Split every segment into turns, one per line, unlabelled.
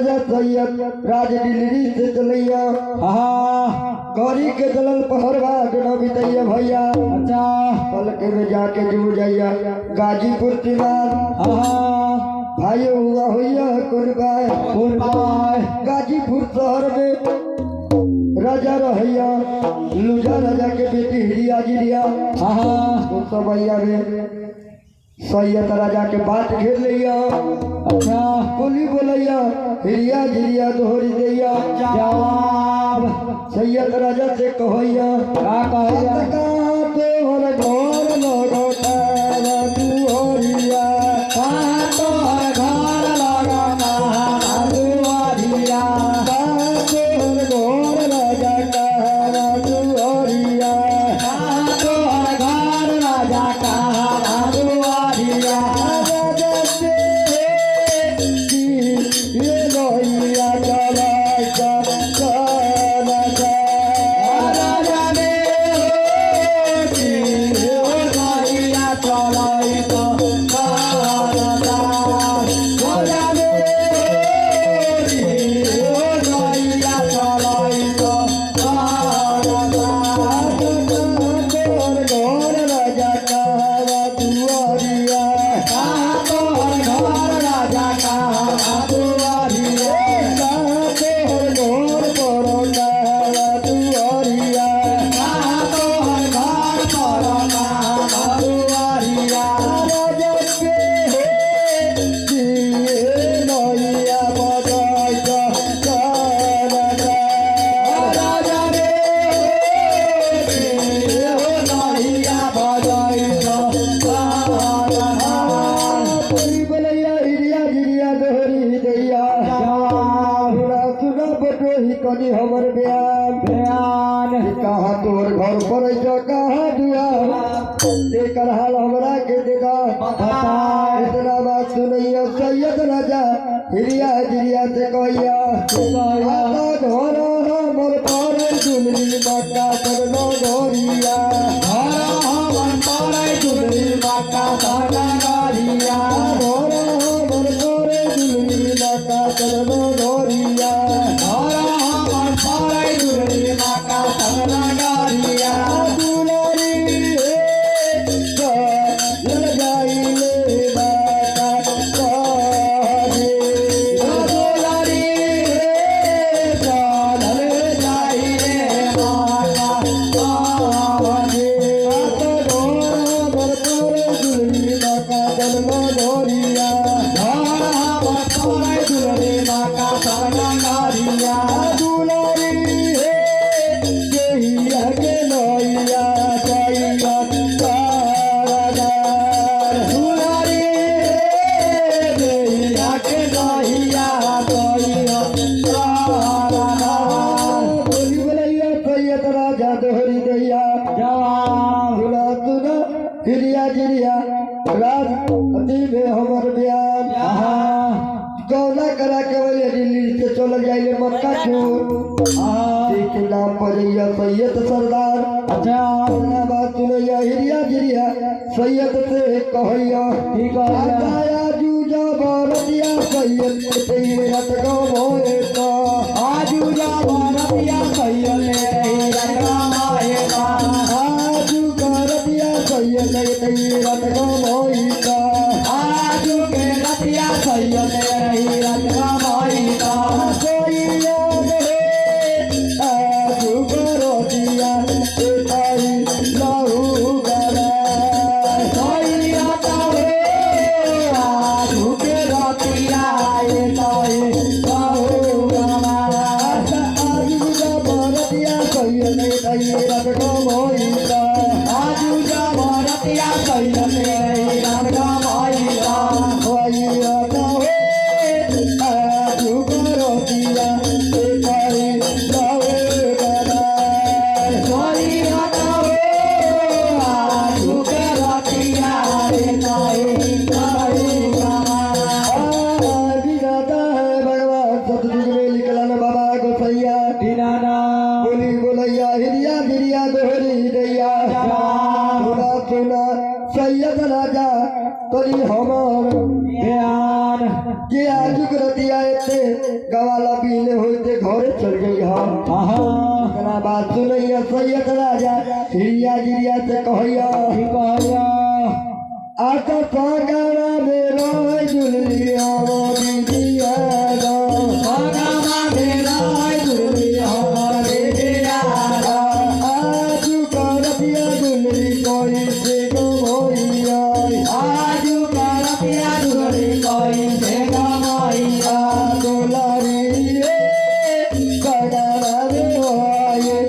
राज दिल्ली से चलैया गौरी के दलल पहरवा जो बितैया भैया।
अच्छा
पलके में जाके जुड़ जाइया गाजीपुर तिवार भाई हुआ हुआ कुर्बान गाजीपुर शहर में राजा रहैया लूजा राजा के बेटी हिरिया जिरिया तो भैया में सैयद राजा के बात घेर लिया।
अच्छा
बोली बोलैया हिरिया जिरिया दोहरी दैया
जवाब
सैयद राजा से कहैया
का कहैया
तोहर घर लगता दुहरिया
तोहर घर लगता दुहरिया
तोहर घर राजा का दुहरिया
तोहर घर राजा का दुहरिया
हमर बयान कहा तोर घर पर कहा दुआ एकर हाल हमरा के देगा इतना बात सुनैया सैयद राजा हिरिया जिरिया से कहिया घर हमर पर दुलरी बाटा करनो गोरिया
हमर पर दुलरी बाटा करनो गोरिया
घर हमर पर दुलरी बाटा करनो गोरिया
दुलारी
चोर के नाम पर सैयद सरदार अपना बात सुनैया हिरिया गिरिया सैयद से कहैया आया जूझा भारतिया सैयद तेरे रत गो मोए का
आजू जा भारतिया सैयद रत गो मोए का
आजू भारतिया सैयद तेरे रत गो मोए का
आजू के रतिया सैयद रत गो मोए का
सैयद आजू भारतिया तेरे लहू गला सैयद राजा तरी हमर
ध्यान
के आजुक रतिया एते गवाला पीले होते घरे चल गई हम बात सुनैया सैयद राजा हिरिया गिरिया से कहैया आका सागरा मेरो जुलिया दीदिया
सागरा मेरो जुलिया दीदिया
आजू का रतिया जुलरी कोई से
आजू का रतिया जुलरी कोई से गमैया
दुलारी सगरा रे होए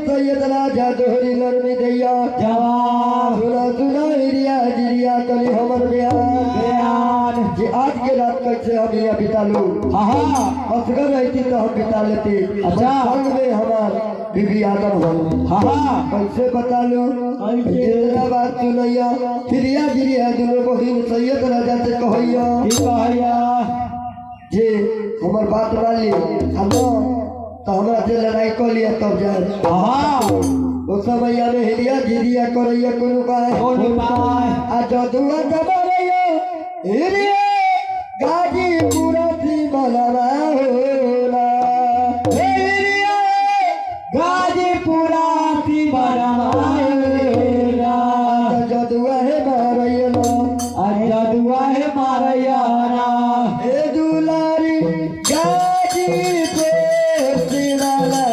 दोहरी नरमी दैया सुना सुना हिरिया गिरिया कली हमर बयान जे आज के रात कैसे हम यहाँ बिता लूं असगर रहती तो हम बिता लेती संग में हमार बीबी आदम हो कैसे बता लूं तेरा बात सुनैया हिरिया गिरिया दोनों बहिन सैयद राजा से कहैया जे हमर बात मान ली हम तो हमरा से लड़ाई कर लिया तब जाए उस समय में हिरिया गिरिया करैया कोनो पाए आ जदुआ दबरैया हिरिया गाजीपुर सी मलवा होला
हिरिया गाजीपुर सी मलवा होला
जदुआ है मारैया
जदुआ है मारैया
ए दुलारी गाजीपुर सी मलवा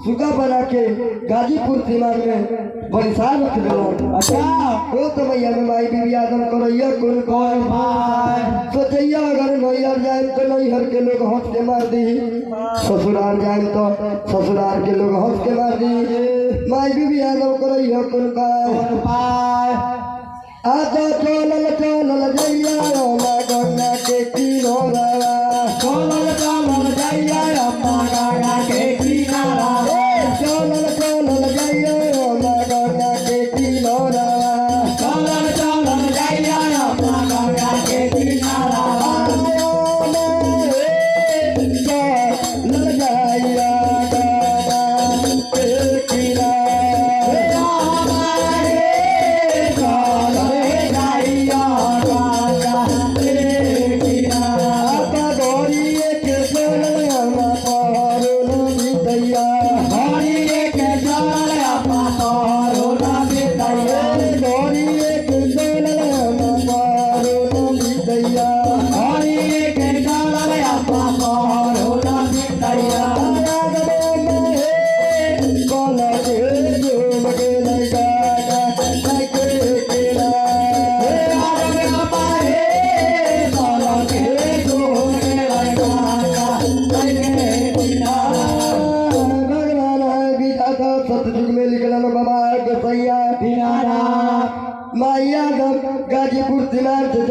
सुगा बना के गाजीपुर सीमा में बरिसार रख दिला ओ समैया में माई बीबी आदम करैया कौन कौन सोचैया अगर नैहर जाए तो नैहर के लोग हंस के मार दी ससुराल जाए तो ससुराल के लोग हंस के मार दी माई बीबी आदम करैया कौन पाए आजा चलल चलल जैया ना गंगा के किनारा
चलल चलल जैया अम्मा गंगा के किनारा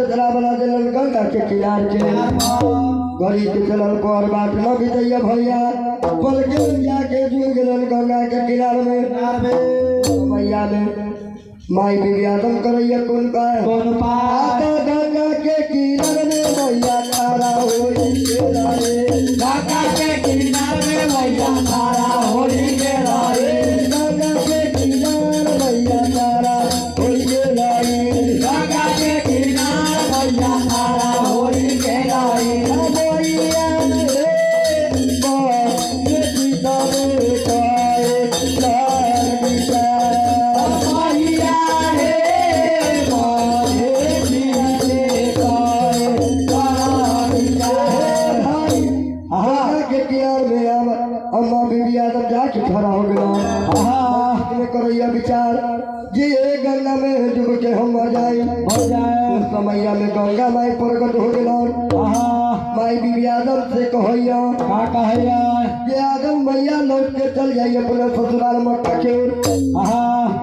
चदरा बना दिलन गंगा के किनार के गरी के चलल पर बात न बितैया भैया पल के जाके जुड़ गेलन गंगा के किनार में मैया में माई विज्ञापन करैया कौन पाए गंगा के किनार में मैया तारा होई गेला रे
गंगा के किनार में मैया तारा होई गेला रे
गंगा के किनार मैया तारा होई गेला रे
गंगा के किनार मैया तारा होई गेला रे
मैया रे ये सीता रे काए लाल बिचा
मैया हे मारे जीते काए
के किनार में अम्मा बीबी आदम जाके खड़ा हो गया में करैया विचार जी ए गंगा में डूब के हम मर जाए उस समैया में गंगा माई प्रकट हो गया माई बीबी आदम से कहैया ये आदम मैया लौट के चल जाइए अपने ससुराल मक्का के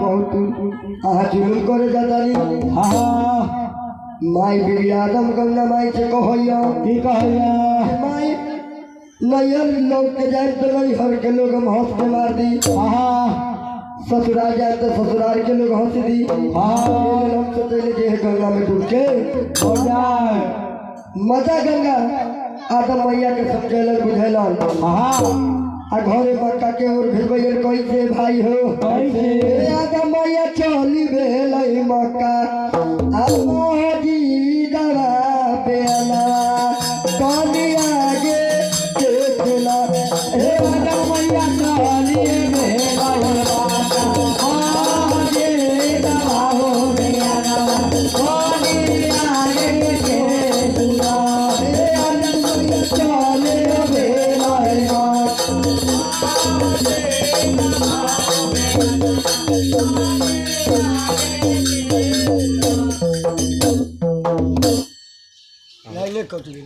बहुत जुलूम करे जाता माई बीबी आदम गंगा माई से कहैया माई नैयर लोग के जाए तो नहीं हर के लोग हम हंस के मार दी ससुराल जाए तो ससुराल के लोग हंस दी लोग सोचे जे गंगा में डूब के
हो जाए
मजा गंगा आदम मैया के समझेलन बुझेलन आ घरे मक्का के ओर भेजबैन कैसे भाई हो
कैसे?
ए आदम मैया चली भेलै मक्का आ जी दवा बेला कनी आगे देखला
हे आदम मैया चलिए मेरा बाबा आगे दवा हो गया कोनी आगे के दुआ
ए आदम मैया
चले बेला
लाइले कट गई